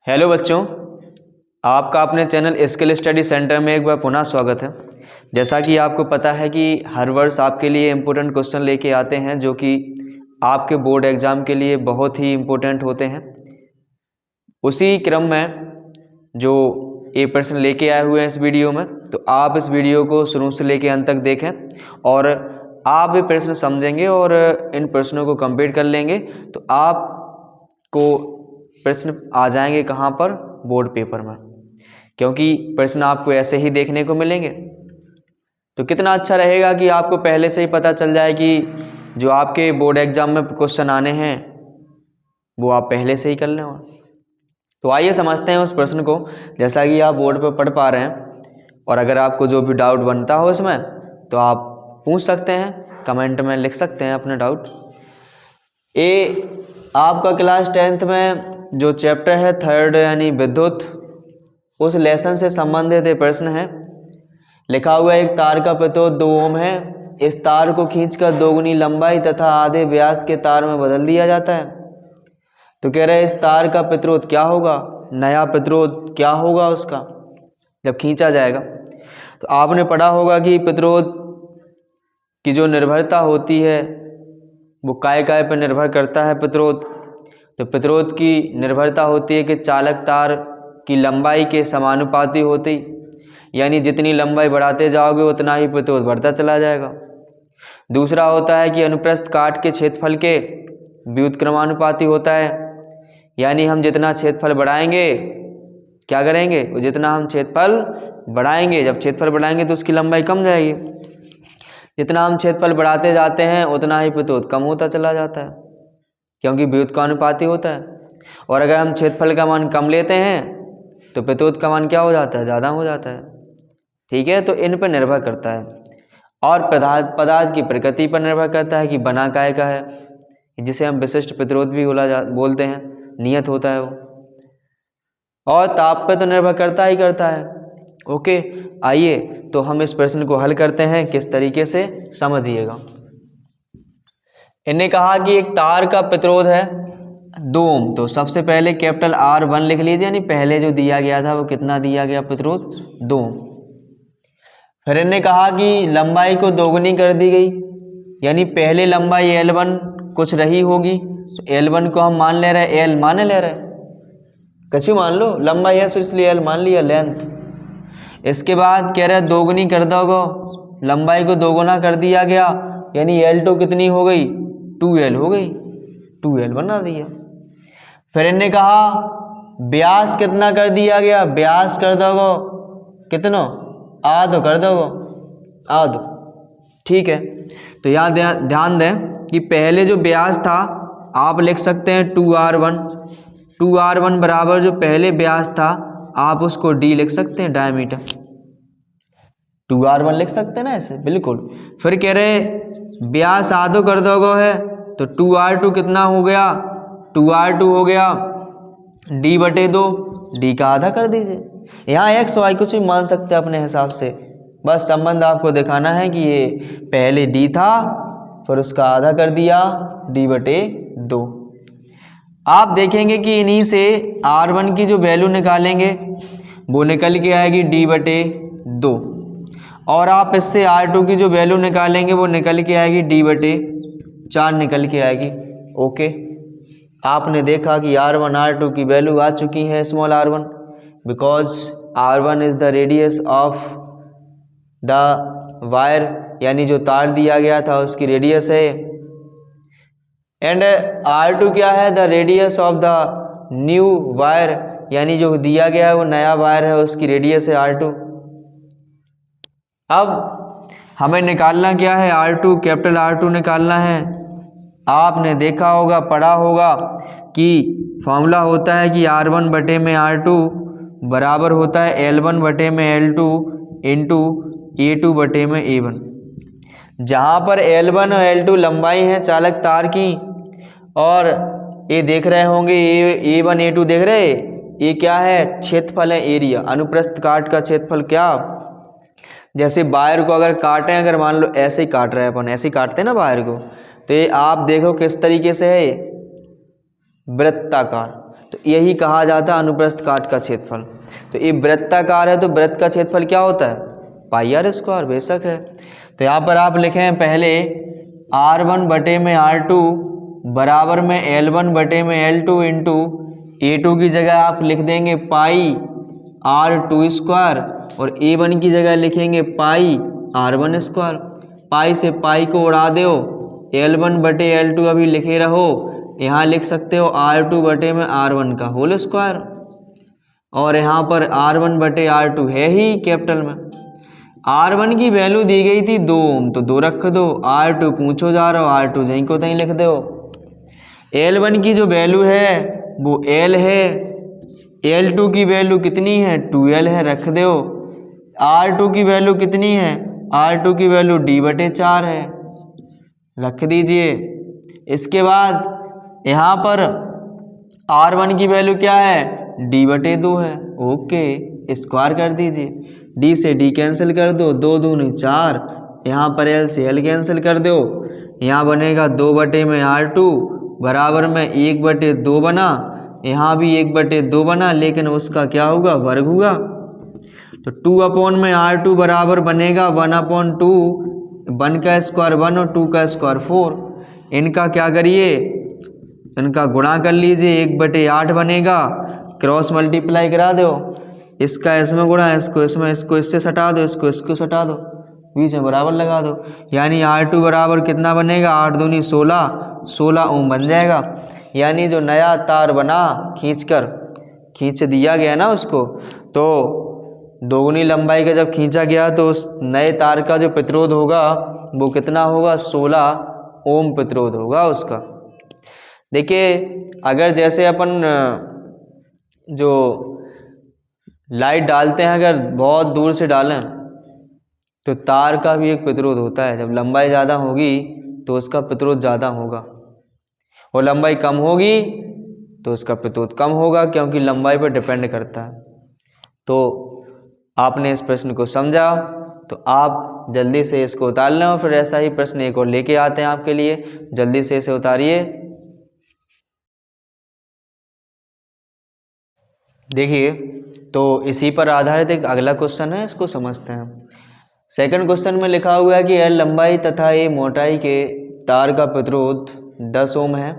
Hello बच्चों, आपका अपने चैनल स्किल स्टडी सेंटर में एक बार पुनः स्वागत है। जैसा कि आपको पता है कि हर वर्ष आपके लिए इम्पोर्टेंट क्वेश्चन लेके आते हैं जो कि आपके बोर्ड एग्ज़ाम के लिए बहुत ही इम्पोर्टेंट होते हैं। उसी क्रम में जो ये प्रश्न लेके आए हुए हैं इस वीडियो में, तो आप इस वीडियो को शुरू से लेके अंत तक देखें और आप ये प्रश्न समझेंगे और इन प्रश्नों को कंप्लीट कर लेंगे तो आपको प्रश्न आ जाएंगे कहाँ पर, बोर्ड पेपर में, क्योंकि प्रश्न आपको ऐसे ही देखने को मिलेंगे। तो कितना अच्छा रहेगा कि आपको पहले से ही पता चल जाए कि जो आपके बोर्ड एग्जाम में क्वेश्चन आने हैं वो आप पहले से ही कर लें। तो आइए समझते हैं उस प्रश्न को, जैसा कि आप बोर्ड पर पढ़ पा रहे हैं। और अगर आपको जो भी डाउट बनता हो इसमें तो आप पूछ सकते हैं, कमेंट में लिख सकते हैं अपने डाउट। आपका क्लास 10th में जो चैप्टर है थर्ड यानी विद्युत, उस लेसन से संबंधित ये प्रश्न है। लिखा हुआ एक तार का प्रतिरोध 2 ओम है। इस तार को खींचकर दोगुनी लंबाई तथा आधे व्यास के तार में बदल दिया जाता है। तो कह रहे हैं इस तार का प्रतिरोध क्या होगा, नया प्रतिरोध क्या होगा उसका जब खींचा जाएगा। तो आपने पढ़ा होगा कि प्रतिरोध की जो निर्भरता होती है वो काय पर निर्भर करता है प्रतिरोध। तो प्रतिरोध की निर्भरता होती है कि चालक तार की लंबाई के समानुपाती होती, यानी जितनी लंबाई बढ़ाते जाओगे उतना ही प्रतिरोध बढ़ता चला जाएगा। दूसरा होता है कि अनुप्रस्थ काट के क्षेत्रफल के व्युत्क्रमानुपाती होता है, यानी हम जितना क्षेत्रफल बढ़ाएंगे क्या करेंगे, जितना हम क्षेत्रफल बढ़ाएंगे, जब क्षेत्रफल बढ़ाएंगे तो उसकी लंबाई कम जाएगी। जितना हम क्षेत्रफल बढ़ाते जाते हैं उतना ही प्रतिरोध कम होता चला जाता है, क्योंकि व्युत्क्रमानुपाती होता है। और अगर हम क्षेत्रफल का मान कम लेते हैं तो प्रतिरोध का मान क्या हो जाता है, ज़्यादा हो जाता है। ठीक है, तो इन पर निर्भर करता है। और पदार्थ की प्रकृति पर निर्भर करता है कि बना काय का है, जिसे हम विशिष्ट प्रतिरोध भी बोलते हैं, नियत होता है वो। और ताप पर तो निर्भर करता ही करता है। ओके, आइए तो हम इस प्रश्न को हल करते हैं, किस तरीके से समझिएगा। इन्हें कहा कि एक तार का प्रतिरोध है 2 ओम। तो सबसे पहले कैपिटल R1 लिख लीजिए, यानी पहले जो दिया गया था वो कितना दिया गया प्रतिरोध, 2 ओम। फिर इन्हें कहा कि लंबाई को दोगुनी कर दी गई, यानी पहले लंबाई L1 कुछ रही होगी, तो L1 को हम मान ले रहे हैं, L माने ले रहे हैं, कछु मान लो, लंबाई है तो इसलिए L मान लिया, लेंथ। इसके बाद कह रहे हैं दोगुनी कर दोगे, लंबाई को दोगुना कर दिया गया, यानी L2 कितनी हो गई, 2L हो गई, 2L बना दिया। फिर इन्हें कहा व्यास कितना कर दिया गया, व्यास कर दोगे कितना, आधो कर दोगे, आधो। ठीक है, तो यहाँ ध्यान दें कि पहले जो व्यास था आप लिख सकते हैं 2R1। 2R1 बराबर जो पहले व्यास था आप उसको D लिख सकते हैं, डायमीटर। 2R1 लिख सकते हैं ना ऐसे, बिल्कुल। फिर कह रहे व्यास आधो कर दोगे है तो 2R2 कितना हो गया, 2R2 हो गया D/2, D का आधा कर दीजिए। यहाँ X Y कुछ भी मान सकते हैं अपने हिसाब से, बस संबंध आपको दिखाना है कि ये पहले D था फिर उसका आधा कर दिया, D/2। आप देखेंगे कि इन्हीं से R1 की जो वैल्यू निकालेंगे वो निकल के आएगी D/2, और आप इससे R2 की जो वैल्यू निकालेंगे वो निकल के आएगी D/4 निकल के आएगी। ओके, आपने देखा कि R1 R2 की वैल्यू आ चुकी है, small r1, because R1 is the radius of the wire, यानी जो तार दिया गया था उसकी रेडियस है, एंड R2 क्या है, the radius of the new wire, यानी जो दिया गया है वो नया वायर है, उसकी रेडियस है R2। अब हमें निकालना क्या है, R2, कैपिटल R2 निकालना है। आपने देखा होगा, पढ़ा होगा कि फॉर्मूला होता है कि R1/R2 बराबर होता है L1/L2 इंटू A2/A1। जहाँ पर L1 और L2 लंबाई है चालक तार की, और ये देख रहे होंगे A1 A2 देख रहे, ये क्या है, क्षेत्रफल है, एरिया, अनुप्रस्थ काट का क्षेत्रफल। क्या, जैसे वायर को अगर काटें, अगर मान लो ऐसे ही काट रहे हैं अपन, ऐसे ही काटते हैं ना वायर को, तो ये आप देखो किस तरीके से है, वृत्ताकार। तो यही कहा जाता है अनुप्रस्थ काट का क्षेत्रफल। तो ये वृत्ताकार है तो वृत्त का क्षेत्रफल क्या होता है, पाई आर स्क्वायर, बेशक है। तो यहाँ पर आप लिखें पहले R1 बटे में R2 बराबर में L1 बटे में L2 इंटू A2 की जगह आप लिख देंगे पाई R2 स्क्वायर और A1 की जगह लिखेंगे पाई R1 स्क्वायर। पाई से पाई को उड़ा दो, L1 बटे L2 अभी लिखे रहो, यहाँ लिख सकते हो R2 बटे में R1 का होल स्क्वायर, और यहाँ पर R1 बटे R2 है ही कैपिटल में। R1 की वैल्यू दी गई थी 2 ओम, तो 2 रख दो, R2 पूछो जा रहा हो, R2 जहीं को तहीं लिख दो। L1 की जो वैल्यू है वो L है, L2 की वैल्यू कितनी है 2L है, रख दो। R2 की वैल्यू कितनी है, R2 की वैल्यू D बटे 4 है, रख दीजिए। इसके बाद यहाँ पर R1 की वैल्यू क्या है, D बटे 2 है, ओके, स्क्वायर कर दीजिए। D से D कैंसिल कर दो, 2 दूनी 4, यहाँ पर L से L कैंसिल कर दो, यहाँ बनेगा 2 बटे में R2 बराबर में 1 बटे 2 बना, यहाँ भी 1 बटे 2 बना, लेकिन उसका क्या होगा, वर्ग होगा। तो 2 अपॉन में R2 बराबर बनेगा 1/2, 1 का स्क्वायर 1 और 2 का स्क्वायर 4। इनका क्या करिए, इनका गुणा कर लीजिए, 1/8 बनेगा, क्रॉस मल्टीप्लाई करा दो, इसका इसमें गुणा, इसको इसमें, इसको इससे सटा दो, इसको इसको सटा दो, बीच में बराबर लगा दो, यानी R2 बराबर कितना बनेगा, 8 दूनी 16, 16 ओम बन जाएगा। यानी जो नया तार बना खींच दिया गया ना उसको, तो दोगुनी लंबाई का जब खींचा गया तो उस नए तार का जो प्रतिरोध होगा वो कितना होगा, 16 ओम प्रतिरोध होगा उसका। देखिए अगर जैसे अपन जो लाइट डालते हैं, अगर बहुत दूर से डालें तो तार का भी एक प्रतिरोध होता है, जब लंबाई ज़्यादा होगी तो उसका प्रतिरोध ज़्यादा होगा, और लंबाई कम होगी तो उसका प्रतिरोध कम होगा, क्योंकि लंबाई पर डिपेंड करता है। तो आपने इस प्रश्न को समझा तो आप जल्दी से इसको उतार लें, और फिर ऐसा ही प्रश्न एक और लेके आते हैं आपके लिए, जल्दी से इसे उतारिए। देखिए तो इसी पर आधारित एक अगला क्वेश्चन है, इसको समझते हैं। सेकंड क्वेश्चन में लिखा हुआ है कि L लंबाई तथा A मोटाई के तार का प्रतिरोध 10 ओम है।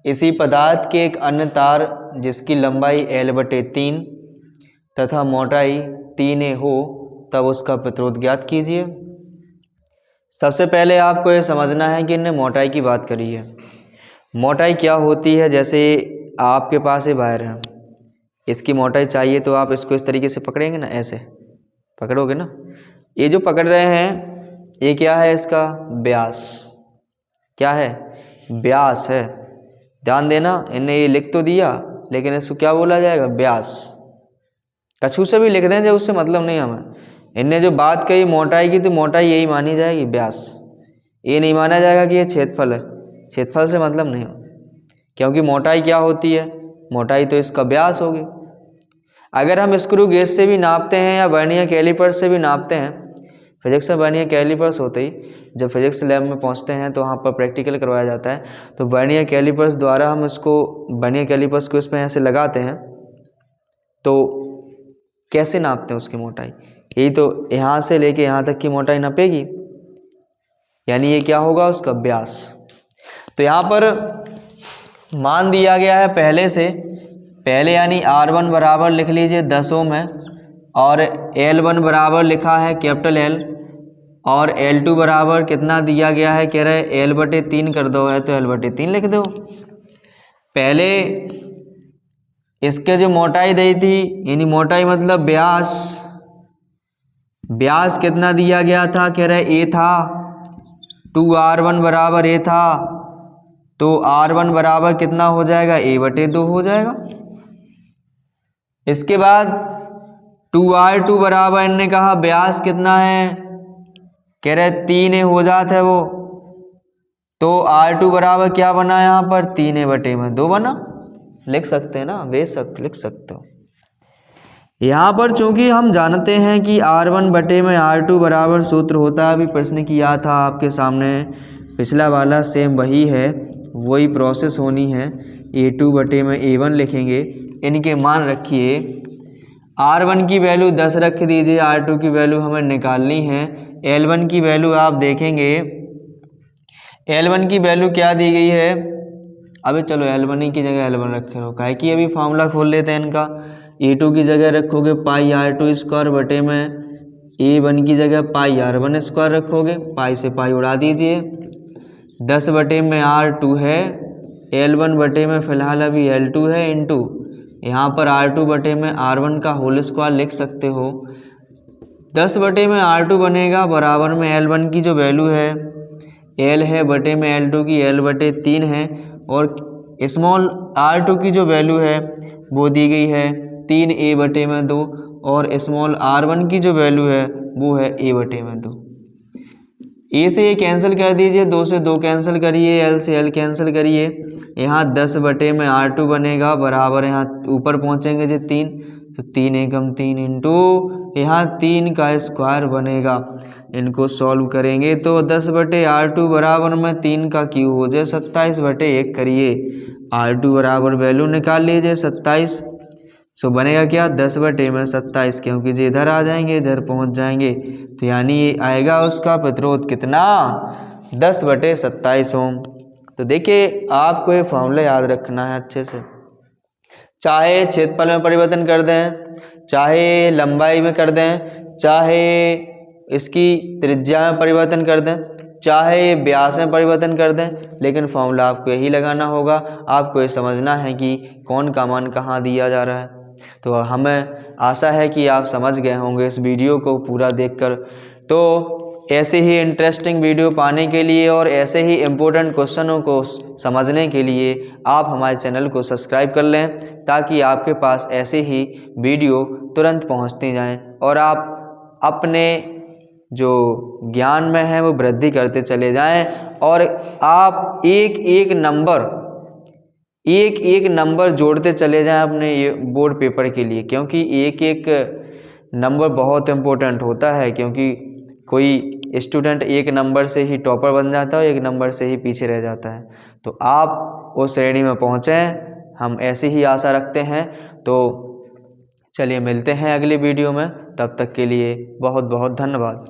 इसी पदार्थ के एक अन्य तार जिसकी लंबाई L/3 तथा मोटाई 3A हो, तब उसका प्रतिरोध ज्ञात कीजिए। सबसे पहले आपको ये समझना है कि इनने मोटाई की बात करी है। मोटाई क्या होती है, जैसे आपके पास ये वायर है, इसकी मोटाई चाहिए तो आप इसको इस तरीके से पकड़ेंगे ना, ऐसे पकड़ोगे ना, ये जो पकड़ रहे हैं ये क्या है, इसका व्यास, क्या है, व्यास है। ध्यान देना, इन्हें ये लिख तो दिया लेकिन इसको क्या बोला जाएगा, व्यास। कछू से भी लिख दें जब, उससे मतलब नहीं हमें। इनने जो बात कही मोटाई की, तो मोटाई यही मानी जाएगी, व्यास। ये नहीं माना जाएगा कि ये क्षेत्रफल है, क्षेत्रफल से मतलब नहीं, क्योंकि मोटाई क्या होती है, मोटाई तो इसका व्यास होगी। अगर हम स्क्रू गेज से भी नापते हैं या वर्नियर कैलिपर से भी नापते हैं, फिजिक्स में वर्नियर कैलिपर्स होते ही, जब फिजिक्स लैब में पहुंचते हैं तो वहाँ पर प्रैक्टिकल करवाया जाता है, तो वर्नियर कैलिपर्स द्वारा हम उसको, वर्नियर कैलिपर्स को इसमें ऐसे लगाते हैं, तो कैसे नापते हैं उसकी मोटाई, यही तो यहाँ से लेके यहाँ तक की मोटाई नापेगी, यानी ये क्या होगा, उसका व्यास। तो यहाँ पर मान दिया गया है पहले यानी R1 बराबर लिख लीजिए 10 ओम है, और L1 बराबर लिखा है कैपिटल L, और L2 बराबर कितना दिया गया है, कह रहे L/3 कर दो, है तो L/3 लिख दो। पहले इसके जो मोटाई दी थी, यानी मोटाई मतलब व्यास, व्यास कितना दिया गया था, कह रहे A था, 2R1 बराबर A था, तो R1 बराबर कितना हो जाएगा, A/2 हो जाएगा। इसके बाद 2R2 बराबर, इन्होंने कहा व्यास कितना है, कह रहे 3A हो जाता है वो, तो R2 बराबर क्या बना, यहाँ पर 3A/2 बना, लिख सकते हैं ना, बेशक लिख सकते हो। यहाँ पर चूंकि हम जानते हैं कि R1 बटे में R2 बराबर सूत्र होता है, अभी प्रश्न किया था आपके सामने, पिछला वाला सेम वही है, वही प्रोसेस होनी है A2 बटे में A1 लिखेंगे। इनके मान रखिए, R1 की वैल्यू 10 रख दीजिए, R2 की वैल्यू हमें निकालनी है। L1 की वैल्यू आप देखेंगे, L1 की वैल्यू क्या दी गई है, अबे चलो L1 ही की जगह L1 रखे रहो, काहे कि अभी फार्मूला खोल लेते हैं इनका। A2 की जगह रखोगे पाई R2 स्क्वायर बटे में A1 की जगह पाई R1 स्क्वायर रखोगे, पाई से पाई उड़ा दीजिए। 10 बटे में R2 है, L1 बटे में फ़िलहाल अभी L2 है, इंटू यहाँ पर R2 बटे में R1 का होल स्क्वायर लिख सकते हो। 10 बटे में R2 बनेगा बराबर में L1 की जो वैल्यू है L है बटे में L2 की L बटे 3 है, और स्मॉल R2 की जो वैल्यू है वो दी गई है 3A बटे में 2, और स्मॉल R1 की जो वैल्यू है वो है A बटे में 2। ए से ये कैंसिल कर दीजिए, 2 से 2 कैंसिल करिए, L से L कैंसिल करिए। यहाँ 10 बटे में R2 बनेगा बराबर, यहाँ ऊपर पहुँचेंगे जो 3, तो 3 एकम 3 इंटू यहाँ 3 का स्क्वायर बनेगा। इनको सॉल्व करेंगे तो 10 बटे R2 बराबर में 3 का क्यूब हो जाए 27 बटे 1 करिए। R2 बराबर वैल्यू निकाल लीजिए 27। सो बनेगा क्या, 10 बटे में 27, क्योंकि जो इधर आ जाएंगे इधर पहुंच जाएंगे, तो यानी ये आएगा उसका प्रतिरोध कितना, 10 बटे 27 ओम। तो देखिए आपको ये फॉर्मूला याद रखना है अच्छे से, चाहे क्षेत्रफल में परिवर्तन कर दें, चाहे लंबाई में कर दें, चाहे इसकी त्रिज्या में परिवर्तन कर दें, चाहे व्यास में परिवर्तन कर दें, लेकिन फॉर्मूला आपको यही लगाना होगा। आपको ये समझना है कि कौन का मान कहाँ दिया जा रहा है। तो हमें आशा है कि आप समझ गए होंगे इस वीडियो को पूरा देखकर। तो ऐसे ही इंटरेस्टिंग वीडियो पाने के लिए और ऐसे ही इम्पोर्टेंट क्वेश्चनों को समझने के लिए आप हमारे चैनल को सब्सक्राइब कर लें, ताकि आपके पास ऐसे ही वीडियो तुरंत पहुंचते जाएं और आप अपने जो ज्ञान में है वो वृद्धि करते चले जाएं, और आप एक एक नंबर जोड़ते चले जाएं अपने ये बोर्ड पेपर के लिए, क्योंकि एक एक नंबर बहुत इम्पोर्टेंट होता है। क्योंकि कोई स्टूडेंट एक नंबर से ही टॉपर बन जाता है और एक नंबर से ही पीछे रह जाता है। तो आप उस श्रेणी में पहुँचें, हम ऐसी ही आशा रखते हैं। तो चलिए मिलते हैं अगली वीडियो में, तब तक के लिए बहुत बहुत धन्यवाद।